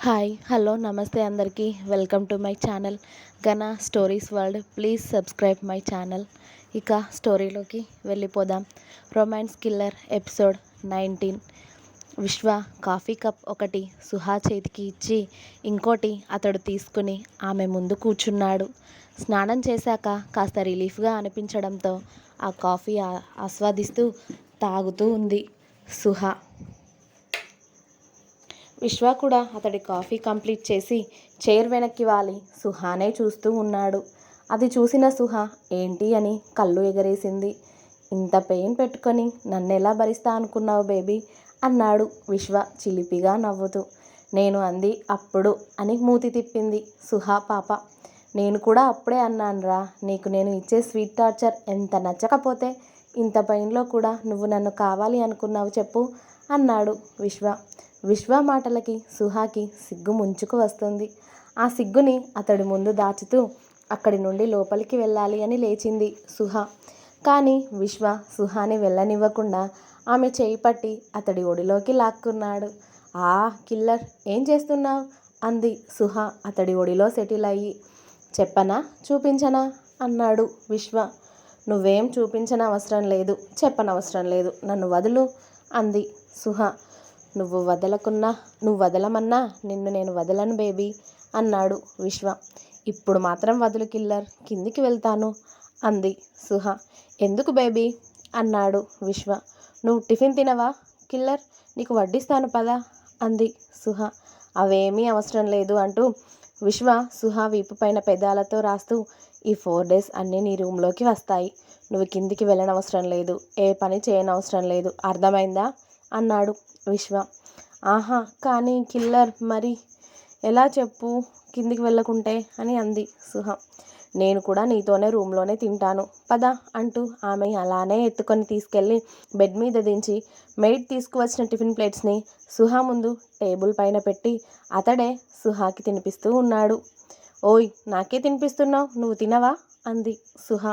Hi hello నమస్తే అందరికీ welcome to my channel ఘన stories world. Please subscribe my channel. ఇక స్టోరీలోకి వెళ్ళిపోదాం. Romance killer episode 19. విశ్వ కాఫీ కప్ ఒకటి సుహా చేతికి ఇచ్చి ఇంకోటి అతడు తీసుకుని ఆమె ముందు కూర్చున్నాడు. స్నానం చేశాక కాస్త రిలీఫ్గా అనిపించడంతో ఆ కాఫీ ఆస్వాదిస్తూ తాగుతూ ఉంది సుహా. విశ్వ కూడా అతడి కాఫీ కంప్లీట్ చేసి చైర్ వెనక్కి వాలి సుహానే చూస్తూ ఉన్నాడు. అది చూసిన సుహ ఏంటి అని కళ్ళు ఎగరేసింది. ఇంత పెయిన్ పెట్టుకొని నన్నెలా భరిస్తా అనుకున్నావు బేబీ అన్నాడు విశ్వ చిలిపిగా నవ్వుతూ. నేను అంది అప్పుడు అని మూతి తిప్పింది సుహా పాప. నేను కూడా అప్పుడే అన్నానురా, నీకు నేను ఇచ్చే స్వీట్ టార్చర్ ఎంత నచ్చకపోతే ఇంత పెయిన్లో కూడా నువ్వు నన్ను కావాలి అనుకున్నావు చెప్పు అన్నాడు విశ్వ. విశ్వ మాటలకి సుహాకి సిగ్గు ముంచుకు వస్తుంది. ఆ సిగ్గుని అతడి ముందు దాచుతూ అక్కడి నుండి లోపలికి వెళ్ళాలి అని లేచింది సుహ. కానీ విశ్వ సుహాని వెళ్ళనివ్వకుండా ఆమె చేయి పట్టి అతడి ఒడిలోకి లాక్కున్నాడు. ఆ కిల్లర్, ఏం చేస్తున్నావు అంది సుహ అతడి ఒడిలో సెటిల్ అయ్యి. చెప్పనా చూపించనా అన్నాడు విశ్వ. నువ్వేం చూపించనవసరం లేదు, చెప్పనవసరం లేదు, నన్ను వదులు అంది సుహ. నువ్వు వదలమన్నా నిన్ను నేను వదలను బేబీ అన్నాడు విశ్వ. ఇప్పుడు మాత్రం వదులు కిల్లర్, కిందికి వెళ్తాను అంది సుహ. ఎందుకు బేబీ అన్నాడు విశ్వ. నువ్వు టిఫిన్ తినవా కిల్లర్, నీకు వడ్డిస్తాను పదా అంది సుహ. అవేమీ అవసరం లేదు అంటూ విశ్వ సుహ వీపు పైన పెదాలతో రాస్తూ, ఈ 4 days అన్నీ నీ రూమ్లోకి వస్తాయి. నువ్వు కిందికి వెళ్ళనవసరం లేదు, ఏ పని చేయనవసరం లేదు, అర్థమైందా అన్నాడు విశ్వ. ఆహా, కానీ కిల్లర్ మరి ఎలా చెప్పు కిందికి వెళ్ళకుంటే అని అంది సుహ. నేను కూడా నీతోనే రూమ్లోనే తింటాను పద అంటూ ఆమె అలానే ఎత్తుకొని తీసుకెళ్ళి బెడ్ మీద దించి మెయిడ్ తీసుకువచ్చిన టిఫిన్ ప్లేట్స్ని సుహ ముందు టేబుల్ పైన పెట్టి అతడే సుహాకి తినిపిస్తూ ఉన్నాడు. ఓయ్, నాకే తినిపిస్తున్నావు, నువ్వు తినవా అంది సుహ.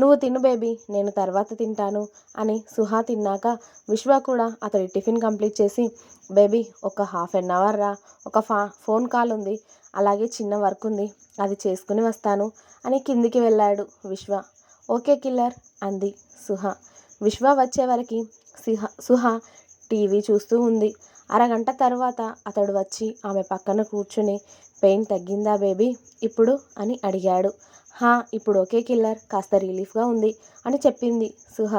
నువ్వు తిను బేబీ, నేను తర్వాత తింటాను అని సుహ తిన్నాక విశ్వ కూడా అతడి టిఫిన్ కంప్లీట్ చేసి, బేబీ ఒక 1/2 hour రా, ఒక ఫోన్ కాల్ ఉంది, అలాగే చిన్న వర్క్ ఉంది, అది చేసుకుని వస్తాను అని కిందికి వెళ్ళాడు విశ్వ. ఓకే కిల్లర్ అంది సుహ. విశ్వ వచ్చే వరకు సుహ టీవీ చూస్తూ ఉంది. అరగంట తర్వాత అతడు వచ్చి ఆమె పక్కన కూర్చుని, పెయిన్ తగ్గిందా బేబీ ఇప్పుడు అని అడిగాడు. హా, ఇప్పుడు ఓకే కిల్లర్, కాస్త రిలీఫ్గా ఉంది అని చెప్పింది సుహ.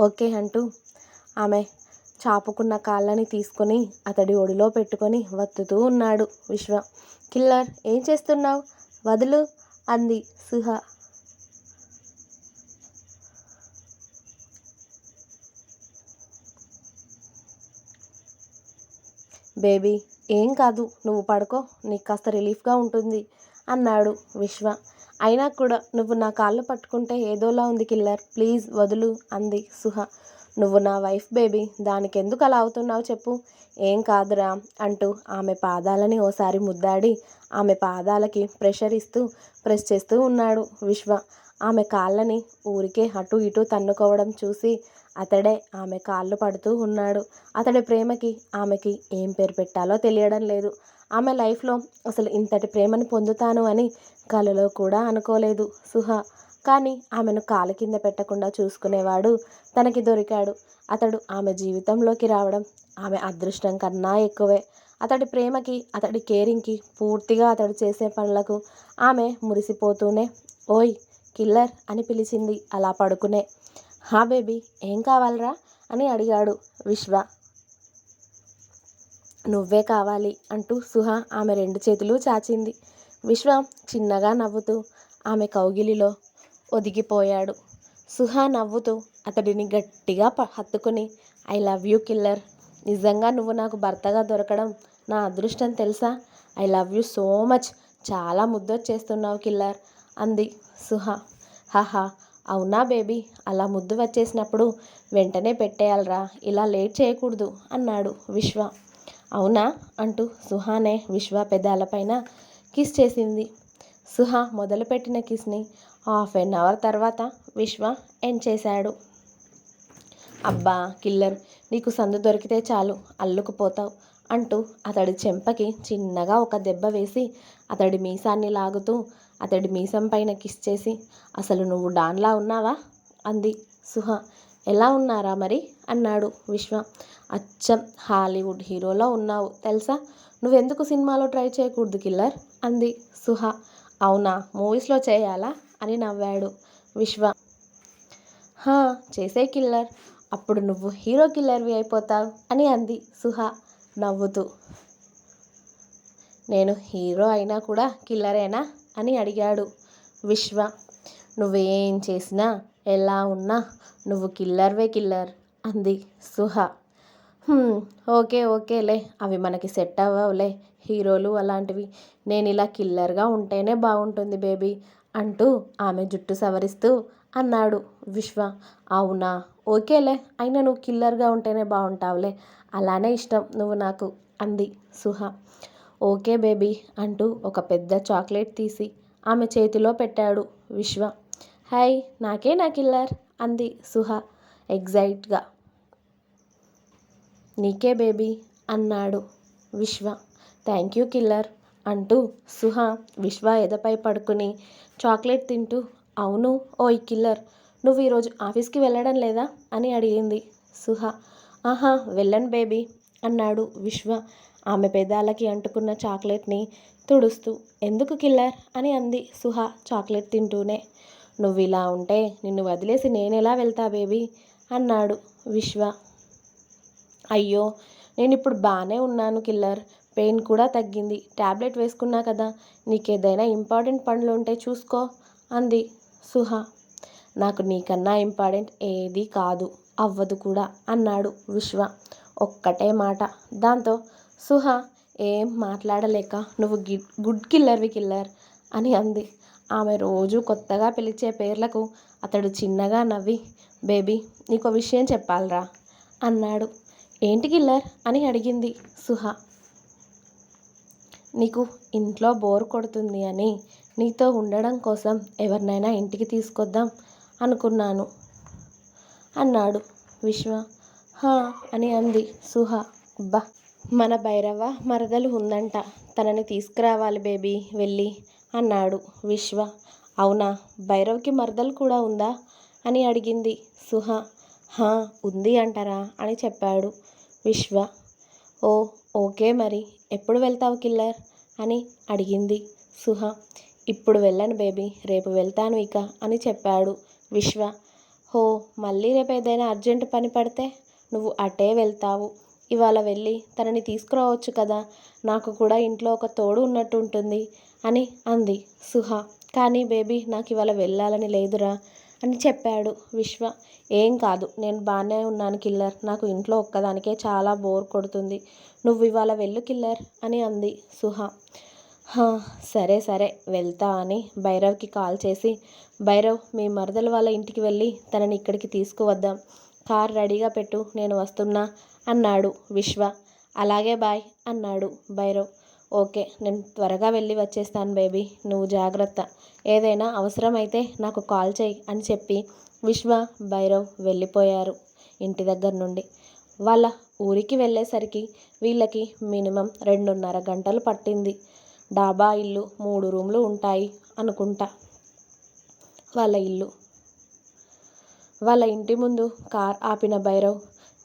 ఓకే అంటూ ఆమె చాపుకున్న కాళ్ళని తీసుకొని అతడి ఒడిలో పెట్టుకొని వత్తుతూ ఉన్నాడు విశ్వ. కిల్లర్, ఏం చేస్తున్నావు, వదులు అంది సుహ. బేబీ ఏం కాదు, నువ్వు పడుకో, నీకు కాస్త రిలీఫ్గా ఉంటుంది అన్నాడు విశ్వ. అయినా కూడా నువ్వు నా కాళ్ళు పట్టుకుంటే ఏదోలా ఉంది కిల్లర్, ప్లీజ్ వదులు అంది సుహ. నువ్వు నా వైఫ్ బేబీ, దానికి ఎందుకు అలా అవుతున్నావు చెప్పు. ఏం కాదురా అంటూ ఆమె పాదాలని ఓసారి ముద్దాడి ఆమె పాదాలకి ప్రెస్ చేస్తూ ఉన్నాడు విశ్వ. ఆమె కాళ్ళని ఊరికే అటు ఇటు తన్నుకోవడం చూసి అతడే ఆమె కాళ్ళు పడుతూ ఉన్నాడు. అతడి ప్రేమకి ఆమెకి ఏం పేరు పెట్టాలో తెలియడం లేదు. ఆమె లైఫ్లో అసలు ఇంతటి ప్రేమను పొందుతాను అని కలలో కూడా అనుకోలేదు సుహ. కానీ ఆమెను కాలు కింద పెట్టకుండా చూసుకునేవాడు తనకి దొరికాడు. అతడు ఆమె జీవితంలోకి రావడం ఆమె అదృష్టం కన్నా ఎక్కువే. అతడి ప్రేమకి, అతడి కేరింగ్కి, పూర్తిగా అతడు చేసే పనులకు ఆమె మురిసిపోతూనే ఓయ్ కిల్లర్ అని పిలిచింది అలా పడుకునే. హా బేబీ, ఏం కావాలరా అని అడిగాడు విశ్వ. నువ్వే కావాలి అంటూ సుహ ఆమె 2 చేతులు చాచింది. విశ్వ చిన్నగా నవ్వుతూ ఆమె కౌగిలిలో ఒదిగిపోయాడు. సుహ నవ్వుతూ అతడిని గట్టిగా హత్తుకుని, ఐ లవ్ యూ కిల్లర్, నిజంగా నువ్వు నాకు భర్తగా దొరకడం నా అదృష్టం తెలుసా, I love you so much, చాలా ముద్దొచ్చేస్తున్నావు కిల్లర్ అంది సుహ. హహా, అవునా బేబీ, అలా ముద్దు వచ్చేసినప్పుడు వెంటనే పెట్టేయాలరా, ఇలా లేట్ చేయకూడదు అన్నాడు విశ్వ. అవునా అంటూ సుహానే విశ్వ పెదాలపైన కిస్ చేసింది. సుహ మొదలుపెట్టిన కిస్ని 1/2 hour తర్వాత విశ్వ ఎండ్ చేశాడు. అబ్బా కిల్లర్, నీకు సందు దొరికితే చాలు అల్లుకుపోతావు, అంటూ అతడి చెంపకి చిన్నగా ఒక దెబ్బ వేసి అతడి మీసాన్ని లాగుతూ అతడి మీసం పైన కిస్ చేసి, అసలు నువ్వు డాన్లా ఉన్నావా అంది సుహ. ఎలా ఉన్నారా మరి అన్నాడు విశ్వ. అచ్చం హాలీవుడ్ హీరోలో ఉన్నావు తెలుసా. నువ్వెందుకు సినిమాలో ట్రై చేయకూడదు కిల్లర్ అంది సుహ. అవునా, మూవీస్లో చేయాలా అని నవ్వాడు విశ్వ. హా, చేసే కిల్లర్, అప్పుడు నువ్వు హీరో కిల్లర్వి అయిపోతావు అని అంది సుహ నవ్వుతూ. నేను హీరో అయినా కూడా కిల్లరేనా అని అడిగాడు విశ్వ. నువ్వేం చేసినా ఎలా ఉన్నా నువ్వు కిల్లర్వే కిల్లర్ అంది సుహ. ఓకే ఓకేలే, అవి మనకి సెట్ అవ్వవులే హీరోలు అలాంటివి. నేను ఇలా కిల్లర్గా ఉంటేనే బాగుంటుంది బేబీ అంటూ ఆమె జుట్టు సవరిస్తూ అన్నాడు విశ్వ. అవునా, ఓకేలే, అయినా నువ్వు కిల్లర్గా ఉంటేనే బాగుంటావులే, అలానే ఇష్టం నువ్వు నాకు అంది సుహ. ఓకే బేబీ అంటూ ఒక పెద్ద చాక్లెట్ తీసి ఆమె చేతిలో పెట్టాడు విశ్వ. హాయ్, నాకే నా కిల్లర్ అంది సుహ ఎగ్జైట్గా. నీకే బేబీ అన్నాడు విశ్వ. థ్యాంక్ యూ కిల్లర్ అంటూ సుహ విశ్వ ఎదపై పడుకుని చాక్లెట్ తింటూ, అవును ఓయ్ కిల్లర్, నువ్వు ఈరోజు ఆఫీస్కి వెళ్ళడం లేదా అని అడిగింది సుహ. ఆహా, వెళ్ళను బేబీ అన్నాడు విశ్వ ఆమె పెదాలకి అంటుకున్న చాక్లెట్ని తుడుస్తూ. ఎందుకు కిల్లర్ అని అంది సుహ చాక్లెట్ తింటూనే. నువ్వు ఇలా ఉంటే నిన్ను వదిలేసి నేనెలా వెళ్తా బేబీ అన్నాడు విశ్వ. అయ్యో, నేను ఇప్పుడు బాగానే ఉన్నాను కిల్లర్, పెయిన్ కూడా తగ్గింది, టాబ్లెట్ వేసుకున్నా కదా, నీకేదైనా ఇంపార్టెంట్ పనులు ఉంటే చూసుకో అంది సుహ. నాకు నీకన్నా ఇంపార్టెంట్ ఏదీ కాదు, అవ్వదు కూడా అన్నాడు విశ్వ ఒక్కటే మాట. దాంతో సుహ ఏం మాట్లాడలేక, నువ్వు గుడ్ కిల్లర్వి కిల్లర్ అని అంది. ఆమె రోజు కొత్తగా పిలిచే పేర్లకు అతడు చిన్నగా నవ్వి, బేబీ నీకో విషయం చెప్పాలరా అన్నాడు. ఏంటి కిల్లర్ అని అడిగింది సుహ. నీకు ఇంట్లో బోర్ కొడుతుంది అని నీతో ఉండడం కోసం ఎవరినైనా ఇంటికి తీసుకొద్దాం అనుకున్నాను అన్నాడు విశ్వ. హా అని అంది సుహ. బా, మన భైరవ మరదలు ఉందంట, తనని తీసుకురావాలి బేబీ వెళ్ళి అన్నాడు విశ్వ. అవునా, భైరవ్కి మరదలు కూడా ఉందా అని అడిగింది సుహ. హా, ఉంది అంటారా అని చెప్పాడు విశ్వ. ఓ ఓకే, మరి ఎప్పుడు వెళ్తావు కిల్లర్ అని అడిగింది సుహ. ఇప్పుడు వెళ్ళను బేబీ, రేపు వెళ్తాను ఇక అని చెప్పాడు విశ్వ. హో, మళ్ళీ రేపు ఏదైనా అర్జెంటు పని పడితే నువ్వు అటే వెళ్తావు, ఇవాళ వెళ్ళి తనని తీసుకురావచ్చు కదా, నాకు కూడా ఇంట్లో ఒక తోడు ఉన్నట్టు ఉంటుంది అని అంది సుహ. కానీ బేబీ, నాకు ఇవాళ వెళ్ళాలని లేదురా అని చెప్పాడు విశ్వ. ఏం కాదు, నేను బాగానే ఉన్నాను కిల్లర్, నాకు ఇంట్లో ఒక్కదానికే చాలా బోర్ కొడుతుంది, నువ్వు ఇవాళ వెళ్ళు కిల్లర్ అని అంది సుహ. సరే సరే వెళ్తా అని భైరవ్కి కాల్ చేసి, భైరవ్ మీ మరదలు వాళ్ళ ఇంటికి వెళ్ళి తనని ఇక్కడికి తీసుకువద్దాం, కార్ రెడీగా పెట్టు, నేను వస్తున్నా అన్నాడు విశ్వ. అలాగే బాయ్ అన్నాడు భైరవ్. ఓకే, నేను త్వరగా వెళ్ళి వచ్చేస్తాను బేబీ, నువ్వు జాగ్రత్త, ఏదైనా అవసరమైతే నాకు కాల్ చేయి అని చెప్పి విశ్వ భైరవ్ వెళ్ళిపోయారు ఇంటి దగ్గర నుండి. వాళ్ళ ఊరికి వెళ్ళేసరికి వీళ్ళకి మినిమం 2.5 గంటలు పట్టింది. డాబా ఇల్లు, 3 రూమ్లు ఉంటాయి అనుకుంటా వాళ్ళ ఇల్లు. వాళ్ళ ఇంటి ముందు కార్ ఆపిన భైరవ్,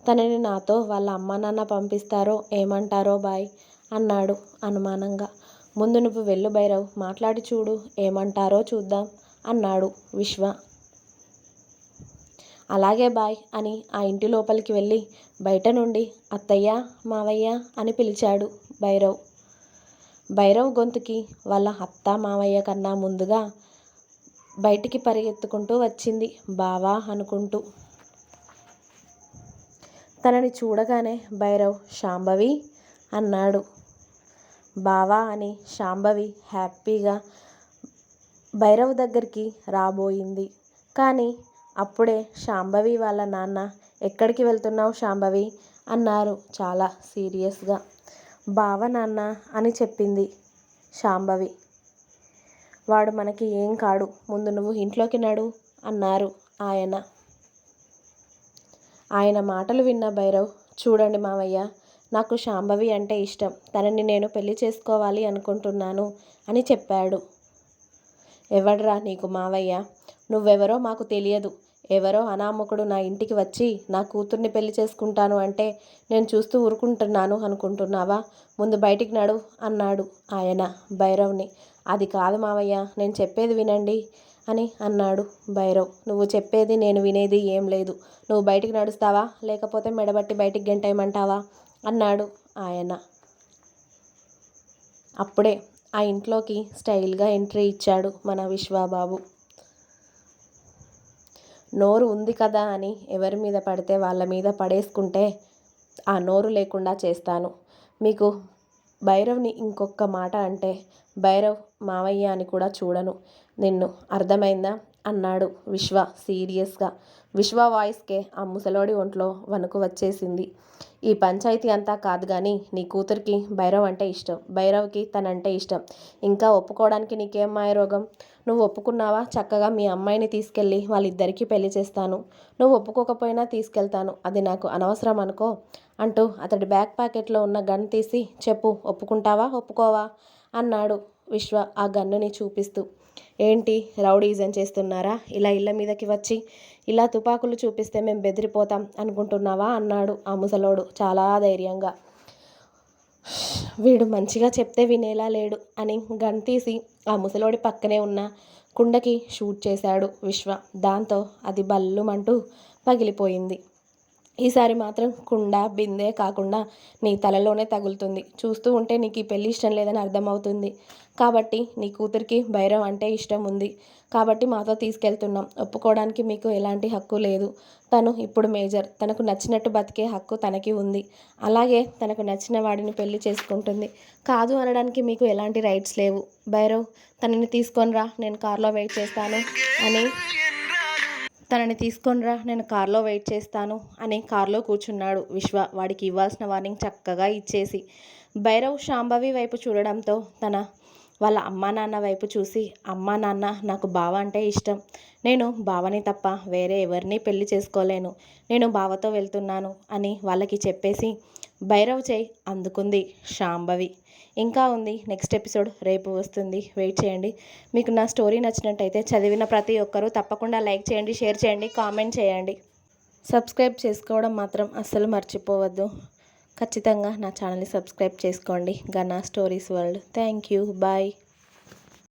తనని నాతో వాళ్ళ అమ్మా నాన్న పంపిస్తారో ఏమంటారో బాయ్ అన్నాడు అనుమానంగా. ముందు నువ్వు వెళ్ళు భైరవ్, మాట్లాడి చూడు, ఏమంటారో చూద్దాం అన్నాడు విశ్వ. అలాగే బాయ్ అని ఆ ఇంటి లోపలికి వెళ్ళి బయట నుండి అత్తయ్య మావయ్య అని పిలిచాడు భైరవ్. భైరవ్ గొంతుకి వాళ్ళ అత్త మావయ్య కన్నా ముందుగా బయటికి పరిగెత్తుకుంటూ వచ్చింది బావా అనుకుంటూ. తనని చూడగానే భైరవ్ శాంభవి అన్నాడు. బావా అని శాంభవి హ్యాపీగా భైరవ్ దగ్గరికి రాబోయింది. కానీ అప్పుడే శాంభవి వాళ్ళ నాన్న, ఎక్కడికి వెళ్తున్నావు శాంభవి అన్నారు చాలా సీరియస్గా. బావ నాన్న అని చెప్పింది శాంభవి. వాడు మనకి ఏం కాడు, ముందు నువ్వు ఇంట్లోకి నడు అన్నారు ఆయన మాటలు విన్న భైరవ్, చూడండి మావయ్య, నాకు శాంభవి అంటే ఇష్టం, తనని నేను పెళ్లి చేసుకోవాలి అనుకుంటున్నాను అని చెప్పాడు. ఎవడ్రా నీకు మావయ్య? నువ్వెవరో మాకు తెలియదు. ఎవరో అనామకుడు నా ఇంటికి వచ్చి నా కూతుర్ని పెళ్లి చేసుకుంటాను అంటే నేను చూస్తూ ఊరుకుంటున్నాను అనుకుంటున్నావా? ముందు బయటికి నడు అన్నాడు ఆయన భైరవ్ని. అది కాదు మావయ్య, నేను చెప్పేది వినండి అని అన్నాడు భైరవ్. నువ్వు చెప్పేది నేను వినేది ఏం లేదు. నువ్వు బయటికి నడుస్తావా లేకపోతే మెడబట్టి బయటికి గెంటేయమంటావా అన్నాడు ఆయన. అప్పుడే ఆ ఇంట్లోకి స్టైల్గా ఎంట్రీ ఇచ్చాడు మన విశ్వబాబు. నోరు ఉంది కదా అని ఎవరి మీద పడితే వాళ్ళ మీద పడేసుకుంటే ఆ నోరు లేకుండా చేస్తాను. మీకు భైరవ్ని ఇంకొక మాట అంటే భైరవ్ మావయ్య అని కూడా చూడను నిన్ను, అర్థమైందా అన్నాడు విశ్వ సీరియస్గా. విశ్వ వాయిస్కే ఆ ముసలోడి ఒంట్లో వణుకు వచ్చేసింది. ఈ పంచాయతీ అంతా కాదు కానీ నీ కూతురికి భైరవ్ అంటే ఇష్టం, భైరవ్కి తనంటే ఇష్టం. ఇంకా ఒప్పుకోవడానికి నీకేం మాయరోగం? నువ్వు ఒప్పుకున్నావా? చక్కగా మీ అమ్మాయిని తీసుకెళ్ళి వాళ్ళిద్దరికీ పెళ్లి చేస్తాను. నువ్వు ఒప్పుకోకపోయినా తీసుకెళ్తాను, అది నాకు అనవసరం అనుకో అంటూ అతడి బ్యాక్ ప్యాకెట్లో ఉన్న గన్ తీసి, చెప్పు ఒప్పుకుంటావా ఒప్పుకోవా అన్నాడు విశ్వ ఆ గన్నుని చూపిస్తూ. ఏంటి రౌడీజం చేస్తున్నారా? ఇలా ఇళ్ళ మీదకి వచ్చి ఇలా తుపాకులు చూపిస్తే మేము బెదిరిపోతాం అనుకుంటున్నావా అన్నాడు ఆ ముసలోడు చాలా ధైర్యంగా. వీడు మంచిగా చెప్తే వినేలా లేడు అని గన్ తీసి ఆ ముసలోడి పక్కనే ఉన్న కుండకి షూట్ చేశాడు విశ్వ. దాంతో అది బల్లుమంటూ పగిలిపోయింది. ఈసారి మాత్రం కుండ బిందె కాకుండా నీ తలలోనే తగులుతుంది. చూస్తూ ఉంటే నీకు ఈ పెళ్ళి ఇష్టం లేదని అర్థమవుతుంది. కాబట్టి నీ కూతురికి భైరవ్ అంటే ఇష్టం ఉంది కాబట్టి మాతో తీసుకెళ్తున్నాం. ఒప్పుకోవడానికి మీకు ఎలాంటి హక్కు లేదు. తను ఇప్పుడు మేజర్, తనకు నచ్చినట్టు బతికే హక్కు తనకి ఉంది. అలాగే తనకు నచ్చిన వాడిని పెళ్లి చేసుకుంటుంది. కాదు అనడానికి మీకు ఎలాంటి రైట్స్ లేవు. భైరవ్ తనని తీసుకొనిరా, నేను కార్లో వెయిట్ చేస్తాను అని కార్లో కూర్చున్నాడు విశ్వ వాడికి ఇవ్వాల్సిన వార్నింగ్ చక్కగా ఇచ్చేసి. భైరవ్ శాంభవి వైపు చూడడంతో వాళ్ళ అమ్మా నాన్న వైపు చూసి, అమ్మా నాన్న నాకు బావ అంటే ఇష్టం. నేను బావని తప్ప వేరే ఎవరిని పెళ్లి చేసుకోలేను. నేను బావతో వెళ్తున్నాను అని వాళ్ళకి చెప్పేసి భైరవ్ చేయి అందుకుంది శాంభవి. ఇంకా ఉంది, నెక్స్ట్ ఎపిసోడ్ రేపు వస్తుంది, వెయిట్ చేయండి. మీకు నా స్టోరీ నచ్చినట్టయితే చదివిన ప్రతి ఒక్కరూ తప్పకుండా లైక్ చేయండి, షేర్ చేయండి, కామెంట్ చేయండి. సబ్స్క్రైబ్ చేసుకోవడం మాత్రం అస్సలు మర్చిపోవద్దు. ఖచ్చితంగా నా ఛానల్ని సబ్స్క్రైబ్ చేసుకోండి. గనా stories world. Thank you. Bye.